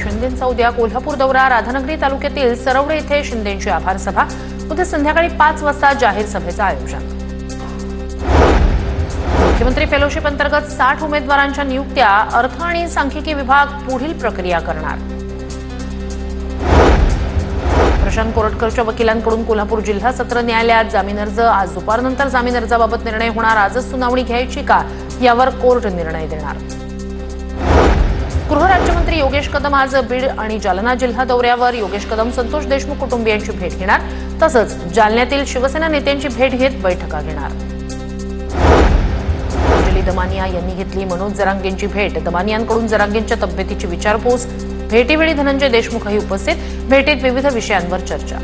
शिंदेंचा उद्या कोल्हापूर दौरा, राधानगरी तालुक्यातील सरवडे येथे शिंदेंची आभार सभा। उद्या संध्याकाळी 5 वाजता जाहीर सभेचं आयोजन। मुख्यमंत्री फेलोशिप अंतर्गत 60 उमेदवारांच्या नियुक्त्या, अर्थ आणि सांख्यिकी विभाग पुढील प्रक्रिया करणार। प्रशांत कोरटकरच्या वकिलांकडून कोल्हापूर जिल्हा सत्र न्यायालयात जामीन अर्ज। आज दुपारनंतर जामीन अर्जाबाबत निर्णय होणार। आजच सुनावणी घ्यायची का यावर कोर्ट निर्णय देणार। गृह राज्यमंत्री योगेश कदम आज बीड आणि जालना जिल्हा दौऱ्यावर। योगेश कदम संतोष देशमुख कुटुंबियांची भेट घेणार, तसंच जालन्यातील शिवसेना नेत्यांची भेट घेत बैठका घेणार। अंजली दमानिया यांनी घेतली मनोज जरांगेंची भेट। दमानियांकडून जरांगेंच्या तब्येतीची विचारपूस। भेटीवेळी धनंजय देशमुखही उपस्थित। भेटीत विविध विषयांवर चर्चा।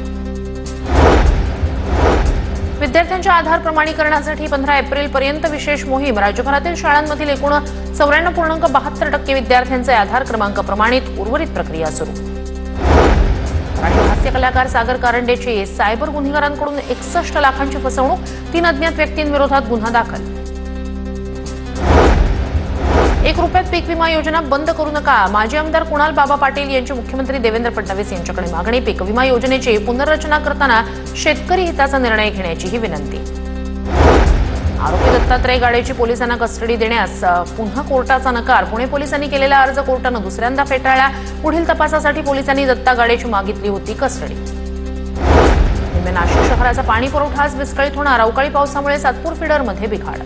विद्यार्थ्यांच्या आधार प्रमाणीकरणासाठी 15 एप्रिलपर्यंत विशेष मोहीम। राज्यभरातील शाळांमधील एकूण 94.72% विद्यार्थ्यांचे आधार क्रमांक प्रमाणित। उर्वरित प्रक्रिया सुरू। मराठी हास्य कलाकार सागर कारंडेची सायबर गुन्हेगारांकडून 61 लाखांची फसवणूक। 3 अज्ञात व्यक्तींविरोधात गुन्हा दाखल। 1 रुपयात पीक विमा योजना बंद करू नका। माजी आमदार कुणाल बाबा पाटील यांची मुख्यमंत्री देवेंद्र फडणवीस यांच्याकडे मागणी। पीक विमा योजनेची पुनर्रचना करताना शेतकरी हिताचा निर्णय घेण्याचीही विनंती। आरोपी दत्तात्रय गाडेची पोलिसांना कस्टडी देण्यास पुन्हा कोर्टाचा नकार। पुणे पोलिसांनी केलेला अर्ज कोर्टानं दुसऱ्यांदा फेटाळला। पुढील तपासासाठी पोलिसांनी दत्ता गाडेची मागितली होती कस्टडी। नाशिक शहराचा पाणी पुरवठा आज विस्कळीत होणार। अवकाळी पावसामुळे सातपूर फिडरमध्ये बिघाड।